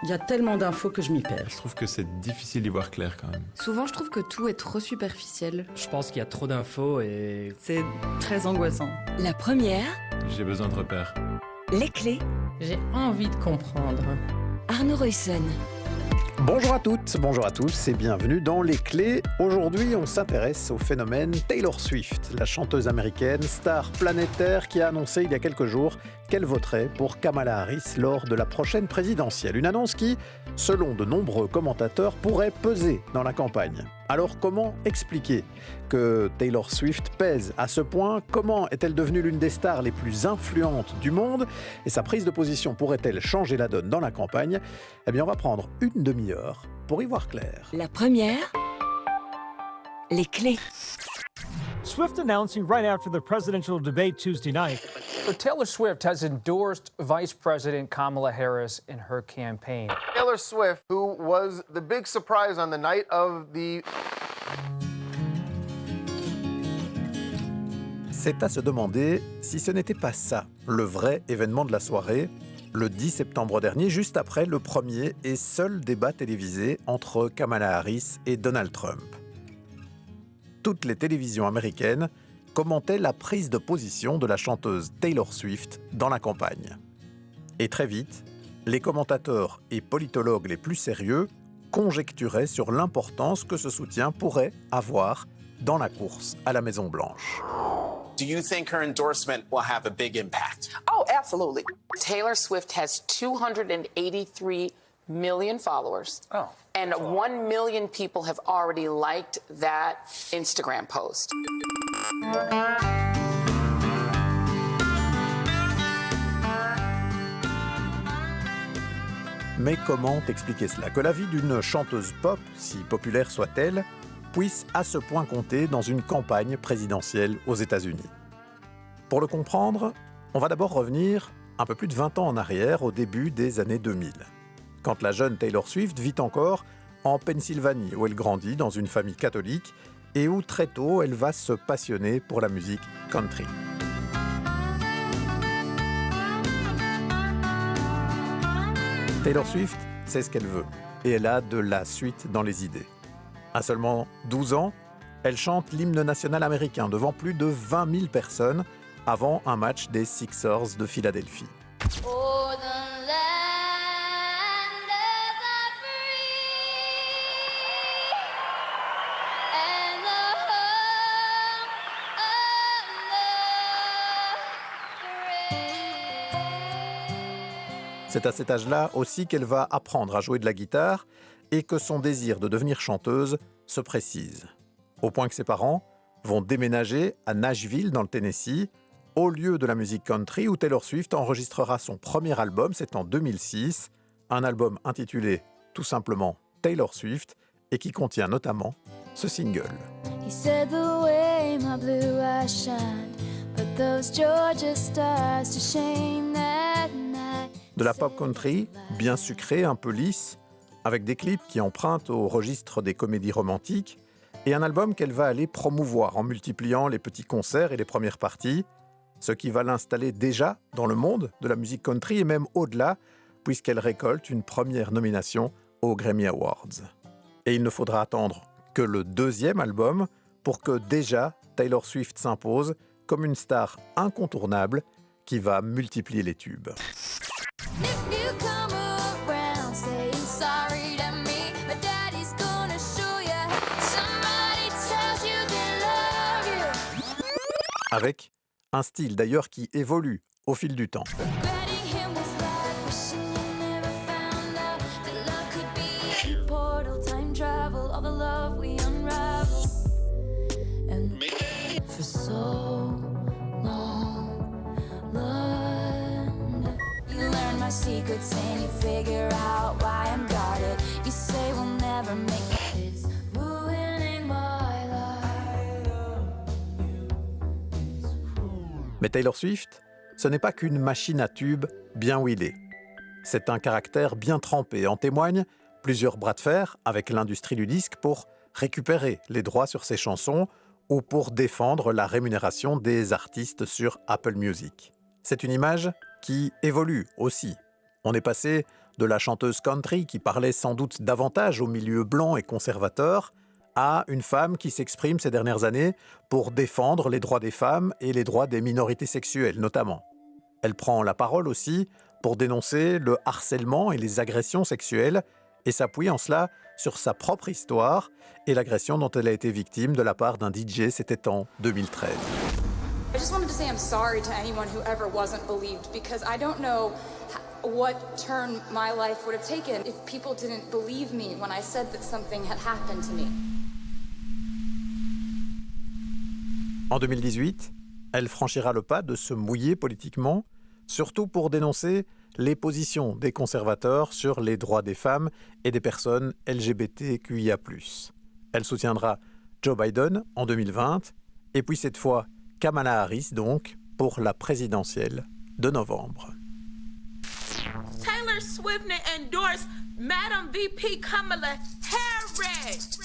Il y a tellement d'infos que je m'y perds. Je trouve que c'est difficile d'y voir clair quand même. Souvent, je trouve que tout est trop superficiel. Je pense qu'il y a trop d'infos et... C'est très angoissant. La première, J'ai besoin de repères. les clés, J'ai envie de comprendre. Arnaud Roysson. Bonjour à toutes, bonjour à tous et bienvenue dans Les Clés. Aujourd'hui, on s'intéresse au phénomène Taylor Swift, la chanteuse américaine, star planétaire qui a annoncé il y a quelques jours qu'elle voterait pour Kamala Harris lors de la prochaine présidentielle. Une annonce qui, selon de nombreux commentateurs, pourrait peser dans la campagne. Alors comment expliquer que Taylor Swift pèse à ce point? Comment est-elle devenue l'une des stars les plus influentes du monde? Et sa prise de position pourrait-elle changer la donne dans la campagne? Eh bien, on va prendre une demi-heure pour y voir clair. La première, les clés. Swift announcing right after the presidential debate Tuesday night. Taylor Swift has endorsed Vice President Kamala Harris in her campaign. Taylor Swift, who was the big surprise on the night of the... C'est à se demander si ce n'était pas ça, le vrai événement de la soirée, le 10 septembre dernier, juste après le premier et seul débat télévisé entre Kamala Harris et Donald Trump. Toutes les télévisions américaines commentaient la prise de position de la chanteuse Taylor Swift dans la campagne. Et très vite, les commentateurs et politologues les plus sérieux conjecturaient sur l'importance que ce soutien pourrait avoir dans la course à la Maison-Blanche. Do you think her endorsement will have a big impact? Oh, absolutely. Taylor Swift has 283 million followers. Oh. And 1 million people have already liked that Instagram post. Mais comment expliquer cela? Que la vie d'une chanteuse pop, si populaire soit-elle, puisse à ce point compter dans une campagne présidentielle aux États-Unis. Pour le comprendre, on va d'abord revenir un peu plus de 20 ans en arrière, au début des années 2000, quand la jeune Taylor Swift vit encore en Pennsylvanie, où elle grandit dans une famille catholique et où très tôt elle va se passionner pour la musique country. Taylor Swift sait ce qu'elle veut et elle a de la suite dans les idées. À seulement 12 ans, elle chante l'hymne national américain devant plus de 20 000 personnes avant un match des Sixers de Philadelphie. C'est à cet âge-là aussi qu'elle va apprendre à jouer de la guitare et que son désir de devenir chanteuse se précise. Au point que ses parents vont déménager à Nashville, dans le Tennessee, au lieu de la musique country où Taylor Swift enregistrera son premier album, c'est en 2006, un album intitulé tout simplement Taylor Swift et qui contient notamment ce single. He said the way my blue eyes shine, but those Georgia stars to shame that night. De la pop country, bien sucrée, un peu lisse, avec des clips qui empruntent au registre des comédies romantiques, et un album qu'elle va aller promouvoir en multipliant les petits concerts et les premières parties, ce qui va l'installer déjà dans le monde de la musique country et même au-delà, puisqu'elle récolte une première nomination aux Grammy Awards. Et il ne faudra attendre que le deuxième album pour que déjà Taylor Swift s'impose comme une star incontournable qui va multiplier les tubes. Avec un style d'ailleurs qui évolue au fil du temps. Mais Taylor Swift, ce n'est pas qu'une machine à tubes bien huilée. C'est un caractère bien trempé. En témoignent plusieurs bras de fer avec l'industrie du disque pour récupérer les droits sur ses chansons ou pour défendre la rémunération des artistes sur Apple Music. C'est une image qui évolue aussi. On est passé de la chanteuse country qui parlait sans doute davantage au milieu blanc et conservateur, à une femme qui s'exprime ces dernières années pour défendre les droits des femmes et les droits des minorités sexuelles notamment. Elle prend la parole aussi pour dénoncer le harcèlement et les agressions sexuelles et s'appuie en cela sur sa propre histoire et l'agression dont elle a été victime de la part d'un DJ, c'était en 2013. I just wanted to say I'm sorry to anyone who ever wasn't believed because I don't know what turn my life would have taken if people didn't believe me when I said that something had happened to me. En 2018, elle franchira le pas de se mouiller politiquement, surtout pour dénoncer les positions des conservateurs sur les droits des femmes et des personnes LGBTQIA+. Elle soutiendra Joe Biden en 2020, et puis cette fois Kamala Harris donc, pour la présidentielle de novembre. Taylor Swift endorsed Madam VP Kamala Harris.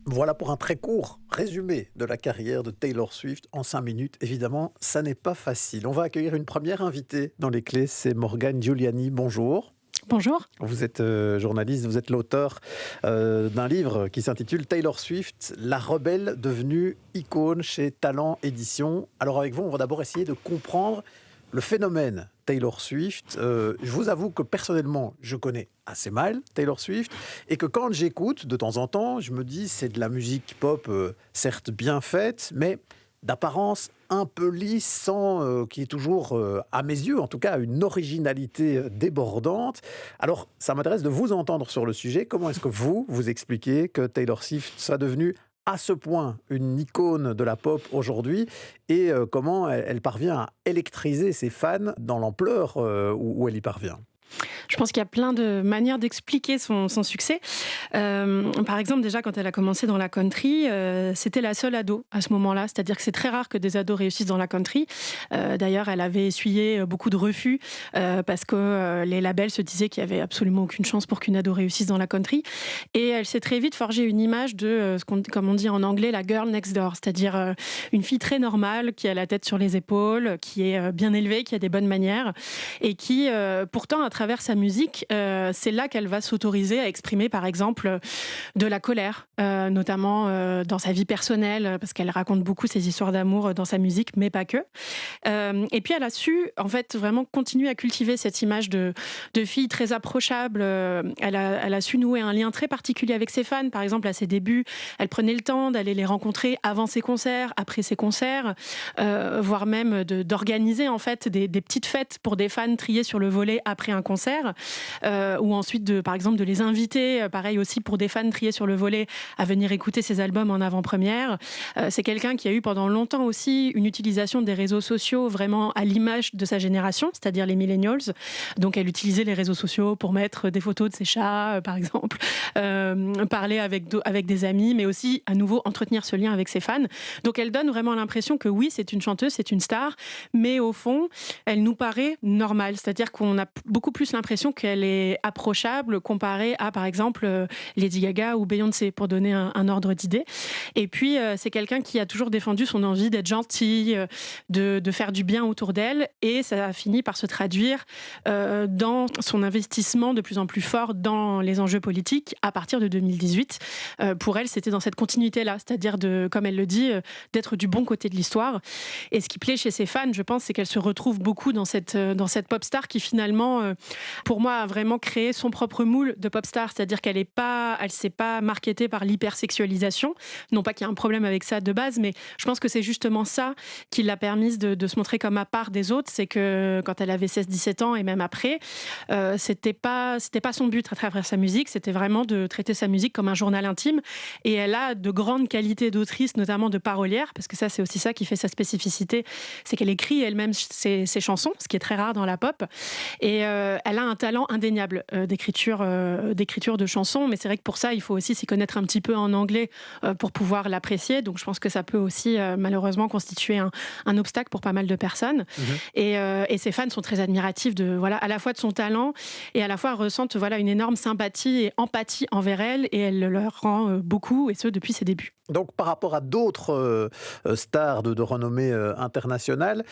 Voilà pour un très court résumé de la carrière de Taylor Swift en 5 minutes. Évidemment, ça n'est pas facile. On va accueillir une première invitée dans les clés, c'est Morgane Giuliani. Bonjour. Bonjour. Vous êtes journaliste, vous êtes l'auteur d'un livre qui s'intitule Taylor Swift, la rebelle devenue icône chez Talent Édition. Alors avec vous, on va d'abord essayer de comprendre le phénomène Taylor Swift. Je vous avoue que personnellement, je connais assez mal Taylor Swift et que quand j'écoute de temps en temps, je me dis c'est de la musique pop certes bien faite, mais d'apparence un peu lisse, sans qui est toujours, à mes yeux en tout cas, une originalité débordante. Alors, ça m'intéresse de vous entendre sur le sujet. Comment est-ce que vous expliquez que Taylor Swift soit devenue à ce point une icône de la pop aujourd'hui et comment elle parvient à électriser ses fans dans l'ampleur où elle y parvient? Je pense qu'il y a plein de manières d'expliquer son succès. Par exemple, déjà, quand elle a commencé dans la country, c'était la seule ado à ce moment-là. C'est-à-dire que c'est très rare que des ados réussissent dans la country. D'ailleurs, elle avait essuyé beaucoup de refus parce que les labels se disaient qu'il n'y avait absolument aucune chance pour qu'une ado réussisse dans la country. Et elle s'est très vite forgé une image de, comme on dit en anglais, la girl next door. C'est-à-dire une fille très normale qui a la tête sur les épaules, qui est bien élevée, qui a des bonnes manières et qui, pourtant, à travers sa musique, c'est là qu'elle va s'autoriser à exprimer, par exemple, de la colère, notamment dans sa vie personnelle, parce qu'elle raconte beaucoup ses histoires d'amour dans sa musique, mais pas que. Et puis, elle a su, en fait, vraiment continuer à cultiver cette image de fille très approchable. Elle a su nouer un lien très particulier avec ses fans. Par exemple, à ses débuts, elle prenait le temps d'aller les rencontrer avant ses concerts, après ses concerts, voire même d'organiser, en fait, des petites fêtes pour des fans triés sur le volet après un concert, ou ensuite par exemple de les inviter, pareil aussi pour des fans triés sur le volet, à venir écouter ses albums en avant-première. C'est quelqu'un qui a eu pendant longtemps aussi une utilisation des réseaux sociaux vraiment à l'image de sa génération, c'est-à-dire les millennials. Donc elle utilisait les réseaux sociaux pour mettre des photos de ses chats, par exemple, parler avec des amis, mais aussi à nouveau entretenir ce lien avec ses fans. Donc elle donne vraiment l'impression que oui, c'est une chanteuse, c'est une star, mais au fond, elle nous paraît normale, c'est-à-dire qu'on a beaucoup plus l'impression qu'elle est approchable comparée à, par exemple, Lady Gaga ou Beyoncé, pour donner un ordre d'idée. Et puis, c'est quelqu'un qui a toujours défendu son envie d'être gentille, de faire du bien autour d'elle, et ça a fini par se traduire dans son investissement de plus en plus fort dans les enjeux politiques à partir de 2018. Pour elle, c'était dans cette continuité-là, c'est-à-dire, comme elle le dit, d'être du bon côté de l'histoire. Et ce qui plaît chez ses fans, je pense, c'est qu'elle se retrouve beaucoup dans cette pop star qui, finalement, pour moi, a vraiment créé son propre moule de pop star, c'est-à-dire qu'elle s'est pas marketée par l'hypersexualisation. Non pas qu'il y ait un problème avec ça de base, mais je pense que c'est justement ça qui l'a permise de se montrer comme à part des autres. C'est que quand elle avait 16-17 ans et même après, c'était pas son but à travers sa musique, c'était vraiment de traiter sa musique comme un journal intime. Et elle a de grandes qualités d'autrice, notamment de parolière, parce que ça, c'est aussi ça qui fait sa spécificité, c'est qu'elle écrit elle-même ses chansons, ce qui est très rare dans la pop. Et elle a un talent indéniable d'écriture de chansons, mais c'est vrai que pour ça, il faut aussi s'y connaître un petit peu en anglais pour pouvoir l'apprécier. Donc je pense que ça peut aussi malheureusement constituer un obstacle pour pas mal de personnes. Et ses fans sont très admiratifs à la fois de son talent et à la fois ressentent une énorme sympathie et empathie envers elle, et elle leur rend beaucoup, et ce depuis ses débuts. Donc, par rapport à d'autres stars de renommée internationale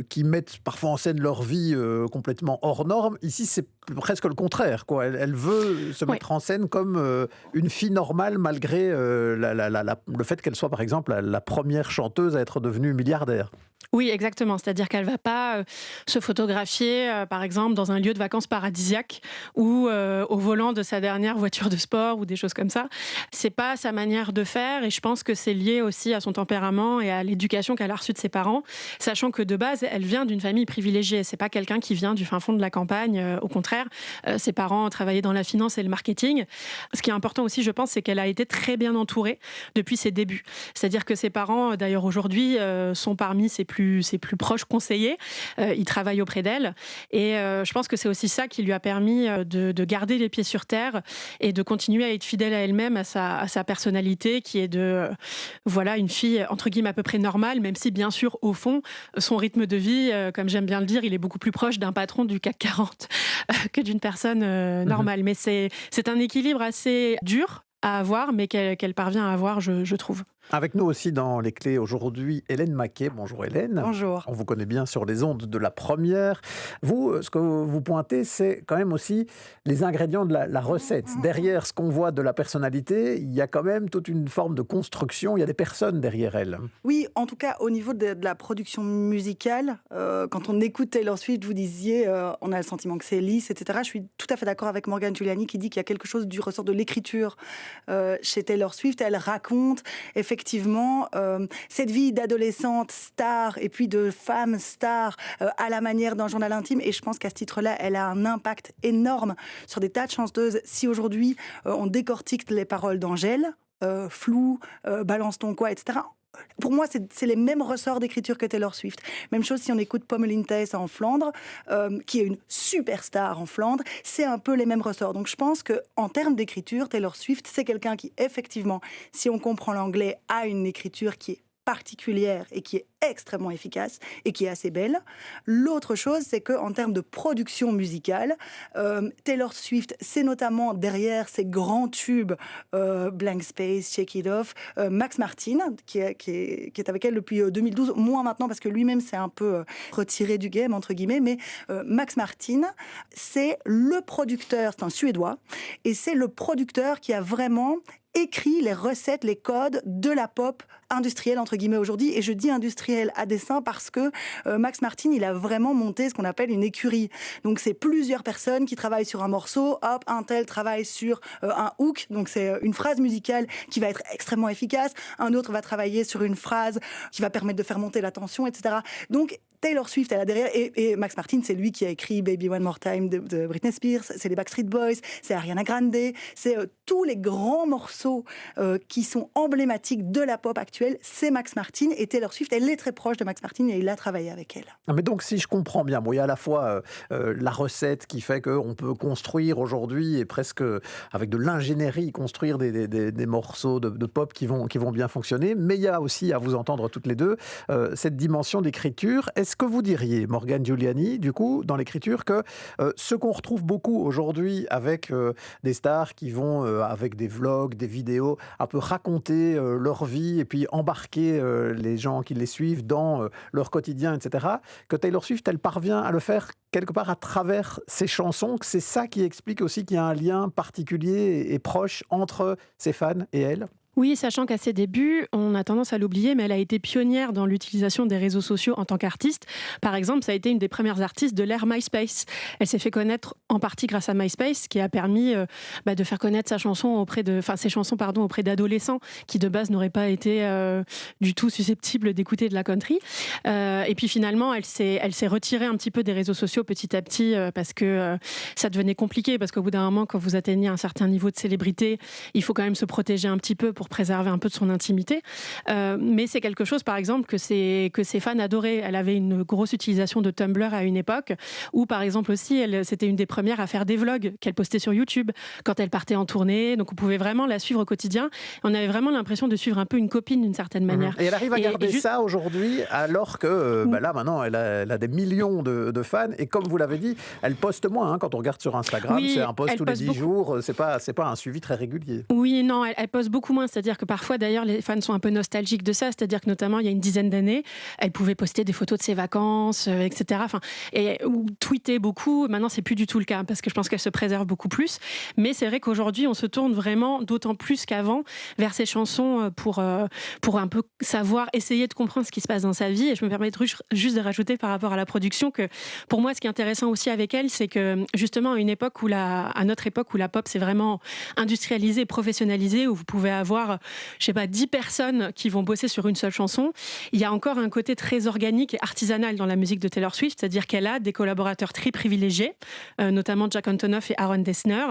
qui mettent parfois en scène leur vie complètement hors norme, ici, c'est presque le contraire, quoi. Elle veut se mettre en scène comme une fille normale, malgré le fait qu'elle soit, par exemple, la première chanteuse à être devenue milliardaire. Oui, exactement. C'est-à-dire qu'elle ne va pas se photographier, par exemple, dans un lieu de vacances paradisiaque ou au volant de sa dernière voiture de sport ou des choses comme ça. C'est pas sa manière de faire et je pense que c'est lié aussi à son tempérament et à l'éducation qu'elle a reçue de ses parents, sachant que de base, elle vient d'une famille privilégiée. C'est pas quelqu'un qui vient du fin fond de la campagne. Au contraire, ses parents travaillaient dans la finance et le marketing. Ce qui est important aussi, je pense, c'est qu'elle a été très bien entourée depuis ses débuts. C'est-à-dire que ses parents, d'ailleurs aujourd'hui, sont parmi ses plus proches conseillers. Ils travaillent auprès d'elle. Et je pense que c'est aussi ça qui lui a permis de garder les pieds sur terre et de continuer à être fidèle à elle-même, à sa personnalité, qui est voilà, une fille, entre guillemets, à peu près normale, même si, bien sûr, au fond, son rythme de vie, comme j'aime bien le dire, il est beaucoup plus proche d'un patron du CAC 40 que d'une personne normale. Mais c'est un équilibre assez dur à avoir, mais qu'elle parvient à avoir, je trouve. Avec nous aussi dans les clés aujourd'hui, Hélène Maquet. Bonjour Hélène. Bonjour. On vous connaît bien sur les ondes de la première. Vous, ce que vous pointez, c'est quand même aussi les ingrédients de la recette. Derrière ce qu'on voit de la personnalité, il y a quand même toute une forme de construction. Il y a des personnes derrière elle. Oui, en tout cas, au niveau de la production musicale, quand on écoute Taylor Swift, vous disiez, on a le sentiment que c'est lisse, etc. Je suis tout à fait d'accord avec Morgane Giuliani qui dit qu'il y a quelque chose du ressort de l'écriture chez Taylor Swift. Elle raconte effectivement cette vie d'adolescente star et puis de femme star à la manière d'un journal intime. Et je pense qu'à ce titre-là, elle a un impact énorme sur des tas de chanteuses. Si aujourd'hui, on décortique les paroles d'Angèle, flou, balance ton quoi, etc., pour moi, c'est les mêmes ressorts d'écriture que Taylor Swift. Même chose si on écoute Pommelien Thijs en Flandre, qui est une superstar en Flandre, c'est un peu les mêmes ressorts. Donc je pense qu'en termes d'écriture, Taylor Swift, c'est quelqu'un qui, effectivement, si on comprend l'anglais, a une écriture qui est particulière et qui est extrêmement efficace et qui est assez belle. L'autre chose, c'est qu'en termes de production musicale, Taylor Swift, c'est notamment derrière ces grands tubes Blank Space, Shake It Off, Max Martin, qui est avec elle depuis 2012, moins maintenant parce que lui-même s'est un peu retiré du game, entre guillemets, mais Max Martin, c'est le producteur, c'est un Suédois, et c'est le producteur qui a vraiment écrit les recettes, les codes de la pop industrielle, entre guillemets, aujourd'hui. Et je dis industrielle à dessein parce que Max Martin, il a vraiment monté ce qu'on appelle une écurie. Donc, c'est plusieurs personnes qui travaillent sur un morceau. Hop, un tel travaille sur un hook. Donc, c'est une phrase musicale qui va être extrêmement efficace. Un autre va travailler sur une phrase qui va permettre de faire monter la tension, etc. Donc, Taylor Swift, elle a derrière, et Max Martin, c'est lui qui a écrit Baby One More Time de Britney Spears, c'est les Backstreet Boys, c'est Ariana Grande, c'est tous les grands morceaux qui sont emblématiques de la pop actuelle, c'est Max Martin, et Taylor Swift, elle est très proche de Max Martin et il a travaillé avec elle. Mais donc, si je comprends bien, il y a à la fois la recette qui fait qu'on peut construire aujourd'hui, et presque avec de l'ingénierie, construire des morceaux de pop qui vont bien fonctionner, mais il y a aussi, à vous entendre toutes les deux, cette dimension d'écriture. Est-ce que vous diriez, Morgane Giuliani, du coup, dans l'écriture, que ce qu'on retrouve beaucoup aujourd'hui avec des stars qui vont, avec des vlogs, des vidéos, un peu raconter leur vie et puis embarquer les gens qui les suivent dans leur quotidien, etc., que Taylor Swift, elle parvient à le faire quelque part à travers ses chansons, que c'est ça qui explique aussi qu'il y a un lien particulier et proche entre ses fans et elle ? Oui, sachant qu'à ses débuts, on a tendance à l'oublier, mais elle a été pionnière dans l'utilisation des réseaux sociaux en tant qu'artiste. Par exemple, ça a été une des premières artistes de l'ère MySpace. Elle s'est fait connaître en partie grâce à MySpace, qui a permis de faire connaître ses chansons auprès d'adolescents qui de base n'auraient pas été du tout susceptibles d'écouter de la country. Et puis finalement, elle s'est retirée un petit peu des réseaux sociaux petit à petit parce que ça devenait compliqué, parce qu'au bout d'un moment, quand vous atteignez un certain niveau de célébrité, il faut quand même se protéger un petit peu pour préserver un peu de son intimité. Mais c'est quelque chose, par exemple, que ses fans adoraient. Elle avait une grosse utilisation de Tumblr à une époque, où, par exemple, aussi, c'était une des premières à faire des vlogs qu'elle postait sur YouTube quand elle partait en tournée. Donc, on pouvait vraiment la suivre au quotidien. On avait vraiment l'impression de suivre un peu une copine, d'une certaine manière. Et elle arrive à garder ça aujourd'hui, alors que là, maintenant, elle a des millions de fans. Et comme vous l'avez dit, elle poste moins. Quand on regarde sur Instagram, c'est un post tous les 10 jours. C'est pas un suivi très régulier. Oui, non, elle poste beaucoup moins. c'est-à-dire que parfois d'ailleurs les fans sont un peu nostalgiques de ça, c'est-à-dire que notamment il y a une dizaine d'années, elle pouvait poster des photos de ses vacances, etc. Ou tweeter beaucoup. Maintenant c'est plus du tout le cas parce que je pense qu'elle se préserve beaucoup plus. Mais c'est vrai qu'aujourd'hui on se tourne vraiment d'autant plus qu'avant vers ces chansons pour un peu savoir, essayer de comprendre ce qui se passe dans sa vie. Et je me permets juste de rajouter par rapport à la production que pour moi ce qui est intéressant aussi avec elle, c'est que justement à notre époque où la pop s'est vraiment industrialisée, professionnalisée, où vous pouvez avoir, 10 personnes qui vont bosser sur une seule chanson, il y a encore un côté très organique et artisanal dans la musique de Taylor Swift, c'est-à-dire qu'elle a des collaborateurs très privilégiés, notamment Jack Antonoff et Aaron Dessner,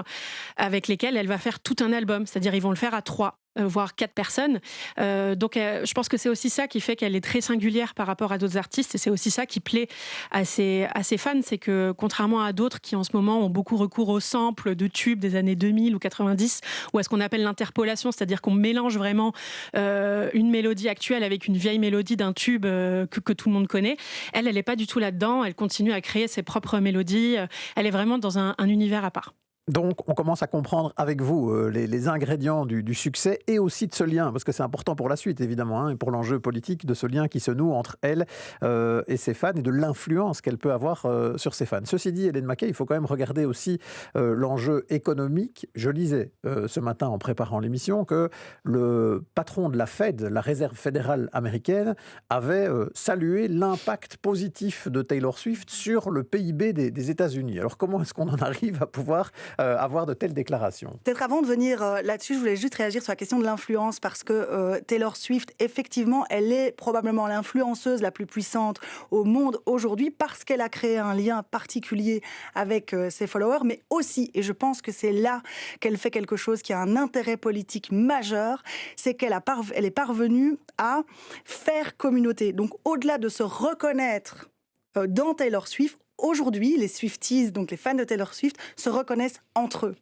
avec lesquels elle va faire tout un album, c'est-à-dire ils vont le faire à 3. Voire 4 personnes. Donc je pense que c'est aussi ça qui fait qu'elle est très singulière par rapport à d'autres artistes, et c'est aussi ça qui plaît à ses fans, c'est que contrairement à d'autres qui en ce moment ont beaucoup recours aux samples de tubes des années 2000 ou 90, ou à ce qu'on appelle l'interpolation, c'est-à-dire qu'on mélange vraiment une mélodie actuelle avec une vieille mélodie d'un tube que tout le monde connaît, elle n'est pas du tout là-dedans, elle continue à créer ses propres mélodies, elle est vraiment dans un univers à part. Donc, on commence à comprendre avec vous les ingrédients du succès et aussi de ce lien, parce que c'est important pour la suite, évidemment, et pour l'enjeu politique de ce lien qui se noue entre elle et ses fans, et de l'influence qu'elle peut avoir sur ses fans. Ceci dit, Hélène Mackay, il faut quand même regarder aussi l'enjeu économique. Je lisais ce matin, en préparant l'émission, que le patron de la Fed, la Réserve fédérale américaine, avait salué l'impact positif de Taylor Swift sur le PIB des États-Unis. Alors, comment est-ce qu'on en arrive à pouvoir avoir de telles déclarations? Peut-être avant de venir là-dessus, je voulais juste réagir sur la question de l'influence, parce que Taylor Swift, effectivement, elle est probablement l'influenceuse la plus puissante au monde aujourd'hui, parce qu'elle a créé un lien particulier avec ses followers, mais aussi, et je pense que c'est là qu'elle fait quelque chose qui a un intérêt politique majeur, c'est qu'elle est parvenue à faire communauté. Donc au-delà de se reconnaître dans Taylor Swift, aujourd'hui, les Swifties, donc les fans de Taylor Swift, se reconnaissent entre eux.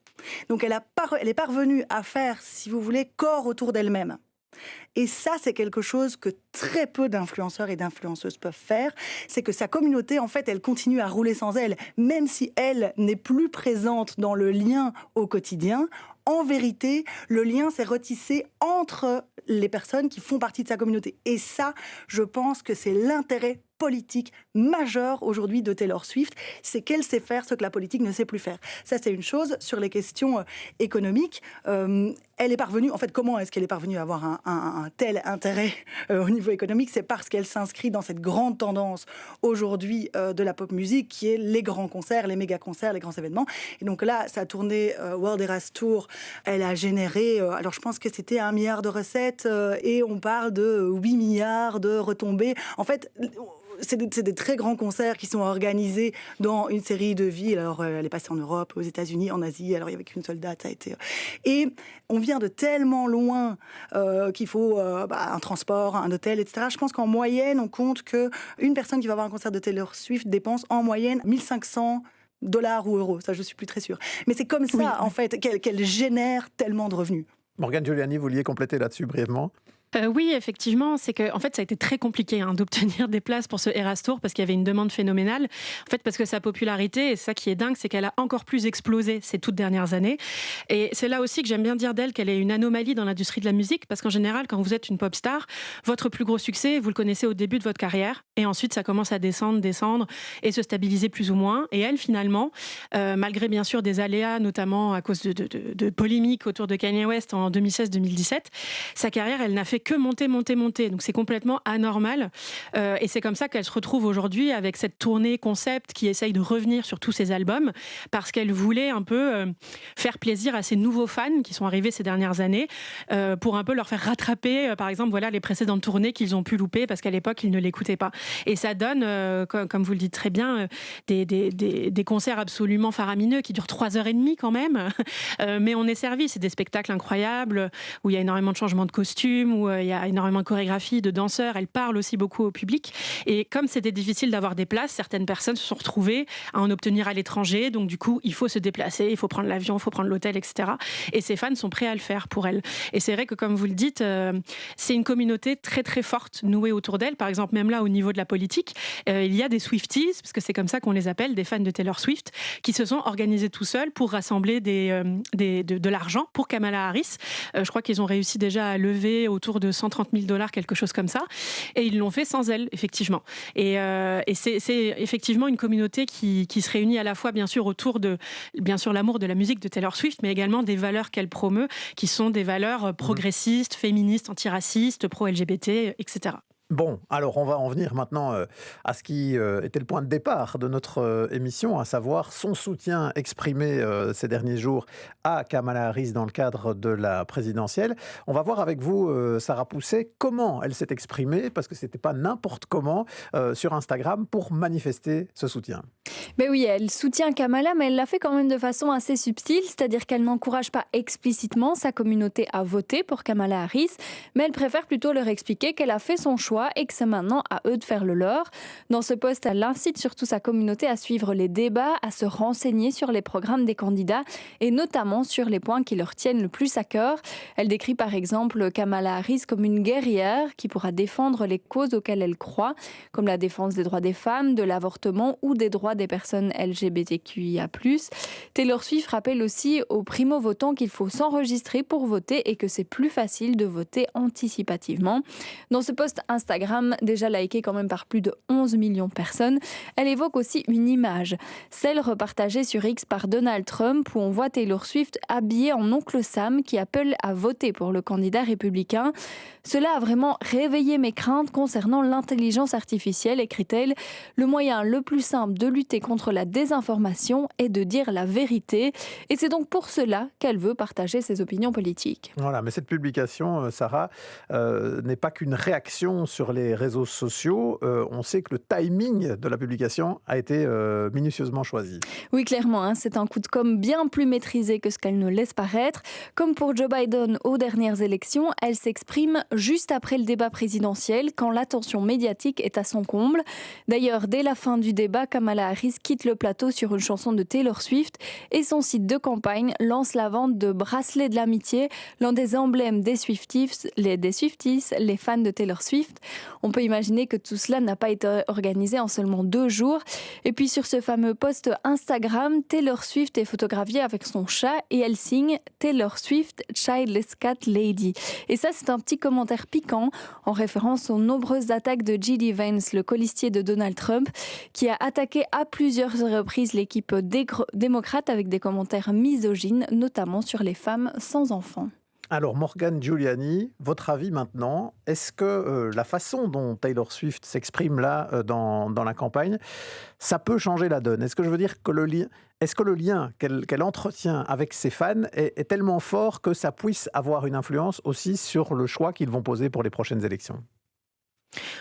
Donc elle est parvenue à faire, si vous voulez, corps autour d'elle-même. Et ça, c'est quelque chose que très peu d'influenceurs et d'influenceuses peuvent faire. C'est que sa communauté, en fait, elle continue à rouler sans elle. Même si elle n'est plus présente dans le lien au quotidien, en vérité, le lien s'est retissé entre les personnes qui font partie de sa communauté. Et ça, je pense que c'est l'intérêt politique majeur aujourd'hui de Taylor Swift, c'est qu'elle sait faire ce que la politique ne sait plus faire. Ça, c'est une chose. Sur les questions économiques, elle est parvenue, en fait, comment est-ce qu'elle est parvenue à avoir un tel intérêt au niveau économique? C'est parce qu'elle s'inscrit dans cette grande tendance aujourd'hui de la pop music, qui est les grands concerts, les méga concerts, les grands événements. Et donc là, sa tournée World Eras Tour, elle a généré, alors je pense que c'était 1 milliard de recettes, et on parle de 8 milliards de retombées. En fait, c'est des très grands concerts qui sont organisés dans une série de villes. Alors, elle est passée en Europe, aux États-Unis, en Asie. Alors, il n'y avait qu'une seule date, ça a été... Et on vient de tellement loin qu'il faut un transport, un hôtel, etc. Je pense qu'en moyenne, on compte qu'une personne qui va voir un concert de Taylor Swift dépense en moyenne 1500 $ ou euros. Ça, je ne suis plus très sûre. Mais c'est comme ça, en fait, qu'elle génère tellement de revenus. Morgane Giuliani, vous vouliez compléter là-dessus brièvement? Oui, effectivement, c'est que en fait ça a été très compliqué d'obtenir des places pour ce Eras Tour parce qu'il y avait une demande phénoménale. En fait, parce que sa popularité, et ça qui est dingue, c'est qu'elle a encore plus explosé ces toutes dernières années. Et c'est là aussi que j'aime bien dire d'elle qu'elle est une anomalie dans l'industrie de la musique, parce qu'en général, quand vous êtes une pop star, votre plus gros succès, vous le connaissez au début de votre carrière, et ensuite ça commence à descendre et se stabiliser plus ou moins. Et elle, finalement, malgré bien sûr des aléas, notamment à cause de polémiques autour de Kanye West en 2016-2017, sa carrière, elle n'a fait que monter. Donc c'est complètement anormal. Et c'est comme ça qu'elle se retrouve aujourd'hui avec cette tournée concept qui essaye de revenir sur tous ses albums, parce qu'elle voulait un peu faire plaisir à ses nouveaux fans qui sont arrivés ces dernières années, pour un peu leur faire rattraper, par exemple, les précédentes tournées qu'ils ont pu louper parce qu'à l'époque, ils ne l'écoutaient pas. Et ça donne, comme vous le dites très bien, des concerts absolument faramineux qui durent 3h30 quand même. Mais on est servi. C'est des spectacles incroyables où il y a énormément de changements de costumes, où il y a énormément de chorégraphie, de danseurs. Elle parle aussi beaucoup au public. Et comme c'était difficile d'avoir des places, certaines personnes se sont retrouvées à en obtenir à l'étranger. Donc du coup, il faut se déplacer, il faut prendre l'avion, il faut prendre l'hôtel, etc. Et ces fans sont prêts à le faire pour elle. Et c'est vrai que, comme vous le dites, c'est une communauté très très forte nouée autour d'elle. Par exemple, même là, au niveau de la politique, il y a des Swifties, parce que c'est comme ça qu'on les appelle, des fans de Taylor Swift, qui se sont organisés tout seuls pour rassembler de l'argent pour Kamala Harris. Je crois qu'ils ont réussi déjà à lever autour de $130,000, quelque chose comme ça. Et ils l'ont fait sans elle, effectivement. Et c'est effectivement une communauté qui se réunit à la fois, bien sûr, autour de, bien sûr, l'amour de la musique de Taylor Swift, mais également des valeurs qu'elle promeut, qui sont des valeurs progressistes, féministes, antiracistes, pro-LGBT, etc. Bon, alors on va en venir maintenant à ce qui était le point de départ de notre émission, à savoir son soutien exprimé ces derniers jours à Kamala Harris dans le cadre de la présidentielle. On va voir avec vous, Sarah Pousset, comment elle s'est exprimée, parce que c'était pas n'importe comment, sur Instagram pour manifester ce soutien. Ben oui, elle soutient Kamala, mais elle l'a fait quand même de façon assez subtile, c'est-à-dire qu'elle n'encourage pas explicitement sa communauté à voter pour Kamala Harris, mais elle préfère plutôt leur expliquer qu'elle a fait son choix et que c'est maintenant à eux de faire le leur. Dans ce post, elle incite surtout sa communauté à suivre les débats, à se renseigner sur les programmes des candidats et notamment sur les points qui leur tiennent le plus à cœur. Elle décrit par exemple Kamala Harris comme une guerrière qui pourra défendre les causes auxquelles elle croit, comme la défense des droits des femmes, de l'avortement ou des droits des personnes LGBTQIA+. Taylor Swift rappelle aussi aux primo-votants qu'il faut s'enregistrer pour voter et que c'est plus facile de voter anticipativement. Dans ce post Instagram, déjà liké quand même par plus de 11 millions de personnes, elle évoque aussi une image, celle repartagée sur X par Donald Trump, où on voit Taylor Swift habillée en oncle Sam qui appelle à voter pour le candidat républicain. Cela a vraiment réveillé mes craintes concernant l'intelligence artificielle, écrit-elle. Le moyen le plus simple de lutter contre la désinformation est de dire la vérité. Et c'est donc pour cela qu'elle veut partager ses opinions politiques. Voilà, mais cette publication, Sarah, n'est pas qu'une réaction sur les réseaux sociaux. On sait que le timing de la publication a été minutieusement choisi. Oui, clairement, c'est un coup de com' bien plus maîtrisé que ce qu'elle ne laisse paraître. Comme pour Joe Biden aux dernières élections, elle s'exprime juste après le débat présidentiel, quand l'attention médiatique est à son comble. D'ailleurs, dès la fin du débat, Kamala Harris quitte le plateau sur une chanson de Taylor Swift et son site de campagne lance la vente de bracelets de l'amitié, l'un des emblèmes des Swifties, les fans de Taylor Swift. On peut imaginer que tout cela n'a pas été organisé en seulement 2 jours. Et puis sur ce fameux post Instagram, Taylor Swift est photographiée avec son chat et elle signe Taylor Swift Childless Cat Lady. Et ça, c'est un petit commentaire piquant en référence aux nombreuses attaques de J.D. Vance, le colistier de Donald Trump, qui a attaqué à plusieurs reprises l'équipe démocrate avec des commentaires misogynes, notamment sur les femmes sans enfants. Alors, Morgane Giuliani, votre avis maintenant, est-ce que la façon dont Taylor Swift s'exprime là dans la campagne, ça peut changer la donne? Est-ce que je veux dire que est-ce que le lien qu'elle entretient avec ses fans est tellement fort que ça puisse avoir une influence aussi sur le choix qu'ils vont poser pour les prochaines élections?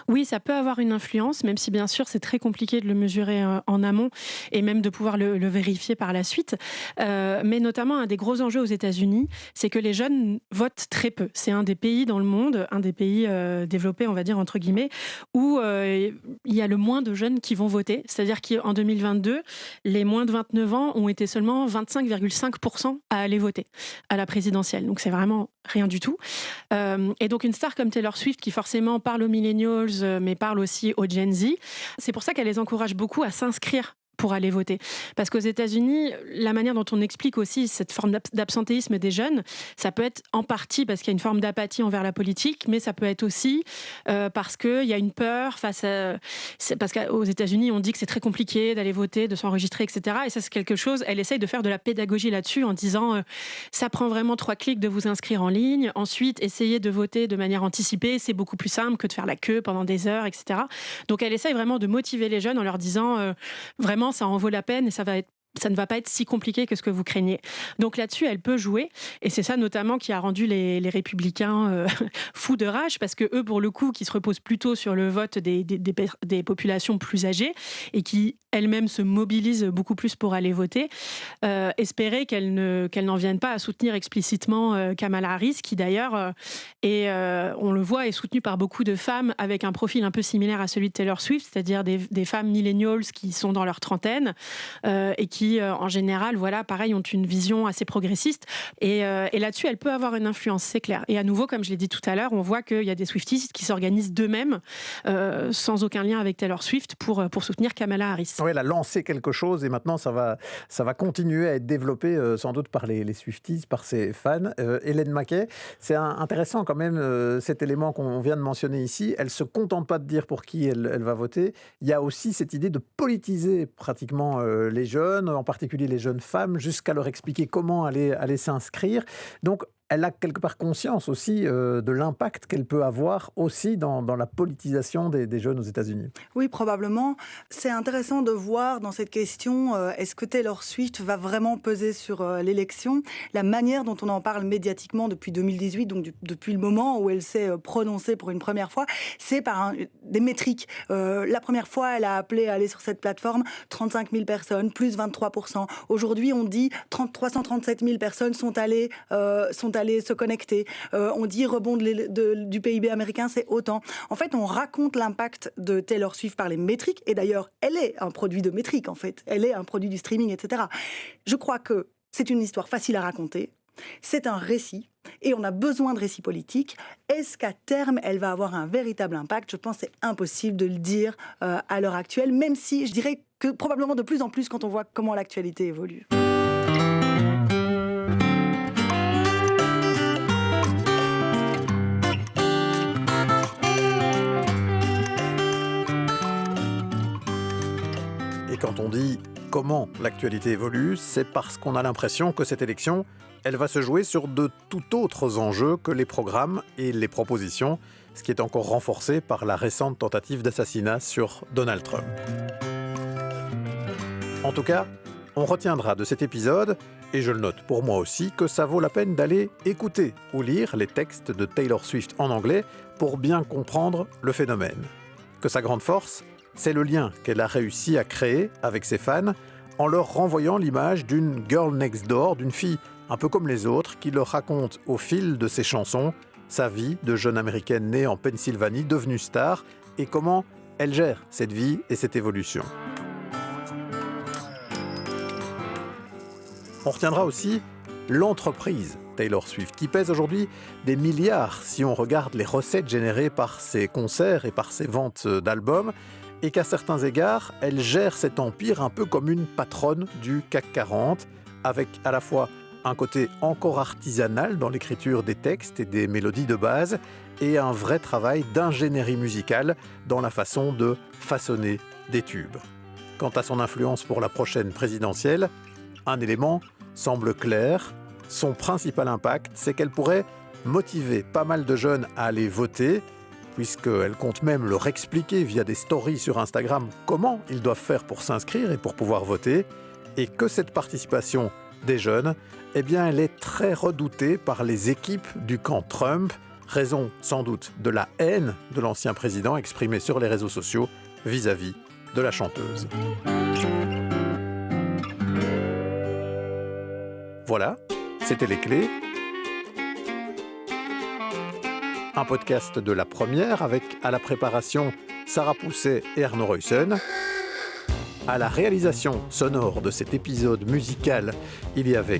Oui, ça peut avoir une influence, même si bien sûr c'est très compliqué de le mesurer en amont et même de pouvoir le vérifier par la suite. Mais notamment, un des gros enjeux aux États-Unis, c'est que les jeunes votent très peu. C'est un des pays dans le monde, un des pays développés, on va dire entre guillemets, où il y a le moins de jeunes qui vont voter. C'est-à-dire qu'en 2022, les moins de 29 ans ont été seulement 25,5% à aller voter à la présidentielle. Donc c'est vraiment rien du tout. Et donc une star comme Taylor Swift, qui forcément parle aux millennials, mais parle aussi aux Gen Z, c'est pour ça qu'elle les encourage beaucoup à s'inscrire pour aller voter. Parce qu'aux États-Unis, la manière dont on explique aussi cette forme d'absentéisme des jeunes, ça peut être en partie parce qu'il y a une forme d'apathie envers la politique, mais ça peut être aussi parce qu'il y a une peur face à... Parce qu'aux États-Unis, on dit que c'est très compliqué d'aller voter, de s'enregistrer, etc. Et ça, c'est quelque chose, elle essaye de faire de la pédagogie là-dessus en disant ça prend vraiment 3 clics de vous inscrire en ligne. Ensuite, essayez de voter de manière anticipée, c'est beaucoup plus simple que de faire la queue pendant des heures, etc. Donc elle essaye vraiment de motiver les jeunes en leur disant vraiment, ça en vaut la peine et ça ne va pas être si compliqué que ce que vous craignez. Donc là-dessus, elle peut jouer. Et c'est ça notamment qui a rendu les républicains fous de rage, parce que eux, pour le coup, qui se reposent plutôt sur le vote des populations plus âgées et qui elle-même se mobilise beaucoup plus pour aller voter. Espérer qu'elle n'en vienne pas à soutenir explicitement Kamala Harris, qui d'ailleurs on le voit, est soutenue par beaucoup de femmes avec un profil un peu similaire à celui de Taylor Swift, c'est-à-dire des femmes millennials qui sont dans leur trentaine et qui, en général, voilà, pareil, ont une vision assez progressiste. Et là-dessus, elle peut avoir une influence, c'est clair. Et à nouveau, comme je l'ai dit tout à l'heure, on voit qu'il y a des Swifties qui s'organisent d'eux-mêmes, sans aucun lien avec Taylor Swift, pour soutenir Kamala Harris. Oui, elle a lancé quelque chose et maintenant ça va continuer à être développé sans doute par les Swifties, par ses fans. Hélène Maquet, c'est intéressant quand même cet élément qu'on vient de mentionner ici. Elle ne se contente pas de dire pour qui elle va voter. Il y a aussi cette idée de politiser pratiquement les jeunes, en particulier les jeunes femmes, jusqu'à leur expliquer comment aller s'inscrire. Donc, elle a quelque part conscience aussi de l'impact qu'elle peut avoir aussi dans la politisation des jeunes aux États-Unis. Oui, probablement. C'est intéressant de voir dans cette question, est-ce que Taylor Swift va vraiment peser sur l'élection ? La manière dont on en parle médiatiquement depuis 2018, donc depuis le moment où elle s'est prononcée pour une première fois, c'est par des métriques. La première fois, elle a appelé à aller sur cette plateforme 35 000 personnes, plus 23%. Aujourd'hui, on dit 337 000 personnes sont allées se connecter. On dit rebond du PIB américain, c'est autant. En fait, on raconte l'impact de Taylor Swift par les métriques. Et d'ailleurs, elle est un produit de métriques, en fait. Elle est un produit du streaming, etc. Je crois que c'est une histoire facile à raconter. C'est un récit. Et on a besoin de récits politiques. Est-ce qu'à terme, elle va avoir un véritable impact ? Je pense que c'est impossible de le dire à l'heure actuelle, même si je dirais que probablement de plus en plus quand on voit comment l'actualité évolue. Et quand on dit comment l'actualité évolue, c'est parce qu'on a l'impression que cette élection, elle va se jouer sur de tout autres enjeux que les programmes et les propositions, ce qui est encore renforcé par la récente tentative d'assassinat sur Donald Trump. En tout cas, on retiendra de cet épisode, et je le note pour moi aussi, que ça vaut la peine d'aller écouter ou lire les textes de Taylor Swift en anglais pour bien comprendre le phénomène. Que sa grande force, c'est le lien qu'elle a réussi à créer avec ses fans en leur renvoyant l'image d'une girl next door, d'une fille un peu comme les autres, qui leur raconte au fil de ses chansons sa vie de jeune américaine née en Pennsylvanie, devenue star, et comment elle gère cette vie et cette évolution. On retiendra aussi l'entreprise Taylor Swift, qui pèse aujourd'hui des milliards si on regarde les recettes générées par ses concerts et par ses ventes d'albums, et qu'à certains égards, elle gère cet empire un peu comme une patronne du CAC 40, avec à la fois un côté encore artisanal dans l'écriture des textes et des mélodies de base, et un vrai travail d'ingénierie musicale dans la façon de façonner des tubes. Quant à son influence pour la prochaine présidentielle, un élément semble clair. Son principal impact, c'est qu'elle pourrait motiver pas mal de jeunes à aller voter, puisqu'elle compte même leur expliquer via des stories sur Instagram comment ils doivent faire pour s'inscrire et pour pouvoir voter, et que cette participation des jeunes, eh bien, elle est très redoutée par les équipes du camp Trump, raison sans doute de la haine de l'ancien président exprimée sur les réseaux sociaux vis-à-vis de la chanteuse. Voilà, c'était Les Clés. Un podcast de La Première avec, à la préparation, Sarah Pousset et Arnaud Ruyssen. À la réalisation sonore de cet épisode musical, il y avait